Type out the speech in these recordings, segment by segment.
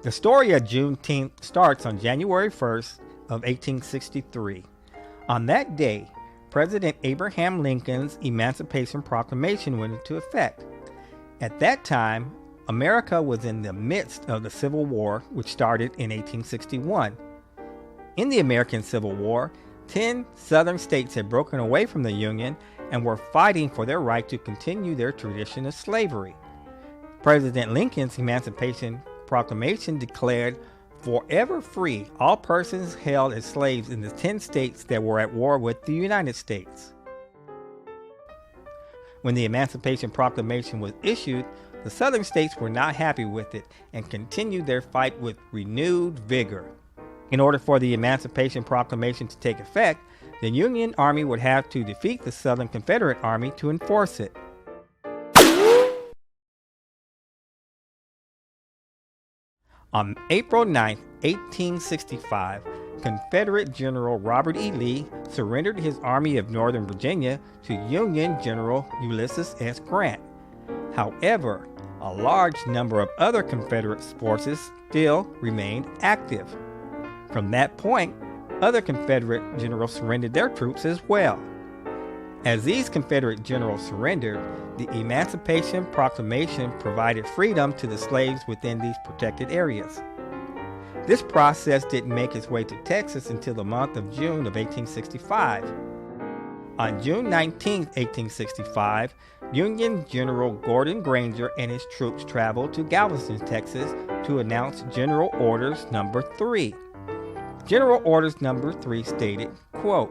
The story of Juneteenth starts on January 1st of 1863. On that day, President Abraham Lincoln's Emancipation Proclamation went into effect. At that time, America was in the midst of the Civil War, which started in 1861. In the American Civil War, 10 southern states had broken away from the Union and were fighting for their right to continue their tradition of slavery. President Lincoln's Emancipation Proclamation declared forever free all persons held as slaves in the 10 states that were at war with the United States. When the Emancipation Proclamation was issued, the southern states were not happy with it and continued their fight with renewed vigor. In order for the Emancipation Proclamation to take effect, the Union Army would have to defeat the Southern Confederate Army to enforce it. On April 9, 1865, Confederate General Robert E. Lee surrendered his Army of Northern Virginia to Union General Ulysses S. Grant. However, a large number of other Confederate forces still remained active. From that point, other Confederate generals surrendered their troops as well. As these Confederate generals surrendered, the Emancipation Proclamation provided freedom to the slaves within these protected areas. This process didn't make its way to Texas until the month of June of 1865. On June 19, 1865, Union General Gordon Granger and his troops traveled to Galveston, Texas to announce General Orders No. 3. General Orders No. 3 stated, quote,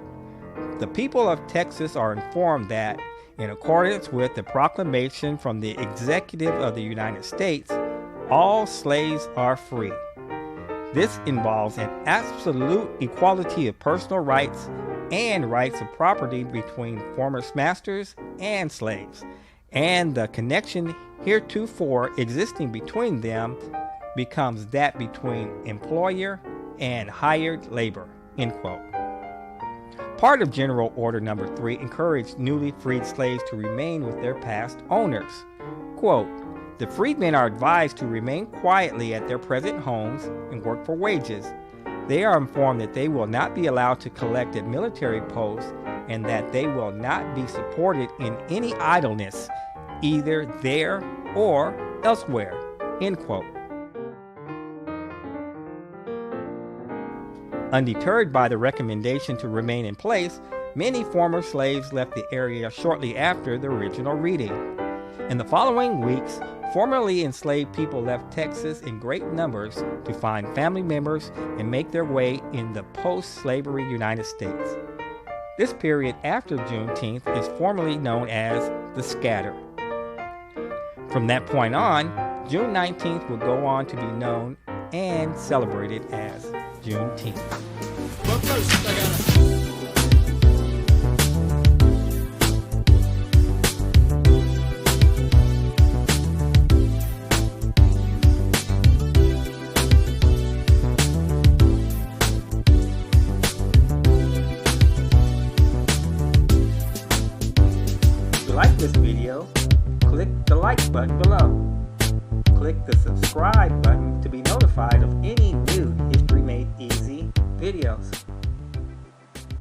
"The people of Texas are informed that, in accordance with the proclamation from the Executive of the United States, all slaves are free. This involves an absolute equality of personal rights and rights of property between former masters and slaves, and the connection heretofore existing between them becomes that between employer and hired labor." End quote. Part of General Order No. 3 encouraged newly freed slaves to remain with their past owners. Quote, "The freedmen are advised to remain quietly at their present homes and work for wages. They are informed that they will not be allowed to collect at military posts and that they will not be supported in any idleness, either there or elsewhere." End quote. Undeterred by the recommendation to remain in place, many former slaves left the area shortly after the original reading. In the following weeks, formerly enslaved people left Texas in great numbers to find family members and make their way in the post-slavery United States. This period after Juneteenth is formally known as the Scatter. From that point on, June 19th would go on to be known and celebrated as Juneteenth. But first, I gotta... If you like this video, click the like button below. Click the subscribe button to be notified of any new History Made Easy videos.